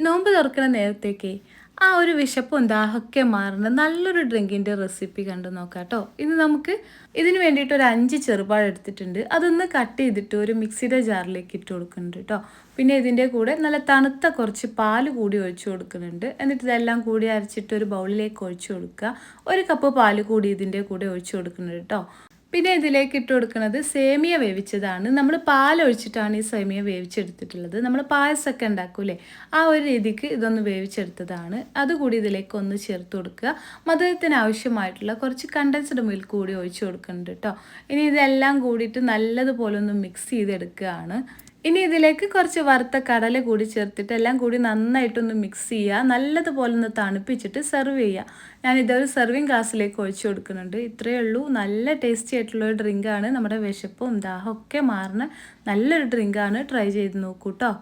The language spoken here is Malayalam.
നോമ്പ് തുറക്കുന്ന നേരത്തേക്ക് ആ ഒരു വിശപ്പും ദാഹമൊക്കെ മാറുന്ന നല്ലൊരു ഡ്രിങ്കിൻ്റെ റെസിപ്പി കണ്ടു നോക്കാം കേട്ടോ. ഇത് നമുക്ക് ഇതിന് വേണ്ടിയിട്ട് ഒരു 5 ചെറുപഴം എടുത്തിട്ടുണ്ട്. അതൊന്ന് കട്ട് ചെയ്തിട്ട് ഒരു മിക്സിയുടെ ജാറിലേക്ക് ഇട്ട് കൊടുക്കുന്നുണ്ട് കേട്ടോ. പിന്നെ ഇതിൻ്റെ കൂടെ നല്ല തണുത്ത കുറച്ച് പാല് കൂടി ഒഴിച്ചു കൊടുക്കുന്നുണ്ട്. എന്നിട്ട് ഇതെല്ലാം കൂടി അരച്ചിട്ട് ഒരു ബൗളിലേക്ക് ഒഴിച്ചു കൊടുക്കുക. 1 കപ്പ് പാല് കൂടി ഇതിൻ്റെ കൂടെ ഒഴിച്ചു കൊടുക്കുന്നുണ്ട് കേട്ടോ. പിന്നെ ഇതിലേക്ക് ഇട്ട് കൊടുക്കുന്നത് സേമിയ വേവിച്ചതാണ്. നമ്മൾ പാലൊഴിച്ചിട്ടാണ് ഈ സേമിയ വേവിച്ചെടുത്തിട്ടുള്ളത്. നമ്മൾ പായസമൊക്കെ ഉണ്ടാക്കൂലേ, ആ ഒരു രീതിക്ക് ഇതൊന്ന് വേവിച്ചെടുത്തതാണ്. അതുകൂടി ഇതിലേക്ക് ഒന്ന് ചേർത്ത് കൊടുക്കുക. മധുരത്തിന് ആവശ്യമായിട്ടുള്ള കുറച്ച് കണ്ടൻസ്ഡ് മിൽക്ക് കൂടി ഒഴിച്ച് കൊടുക്കുന്നുണ്ട് കേട്ടോ. ഇനി ഇതെല്ലാം കൂടിയിട്ട് നല്ലതുപോലെ ഒന്ന് മിക്സ് ചെയ്തെടുക്കുകയാണ്. ഇനി ഇതിലേക്ക് കുറച്ച് വറുത്ത കടല കൂടി ചേർത്തിട്ട് എല്ലാം കൂടി നന്നായിട്ടൊന്ന് മിക്സ് ചെയ്യുക. നല്ലതുപോലെ ഒന്ന് തണുപ്പിച്ചിട്ട് സെർവ് ചെയ്യുക. ഞാനിതൊരു സെർവിങ് ഗ്ലാസ്സിലേക്ക് ഒഴിച്ചു കൊടുക്കുന്നുണ്ട്. ഇത്രയേ ഉള്ളൂ. നല്ല ടേസ്റ്റി ആയിട്ടുള്ളൊരു ഡ്രിങ്കാണ്. നമ്മുടെ വിശപ്പും ദാഹമൊക്കെ മാറുന്ന നല്ലൊരു ഡ്രിങ്കാണ്. ട്രൈ ചെയ്ത് നോക്കൂ കേട്ടോ.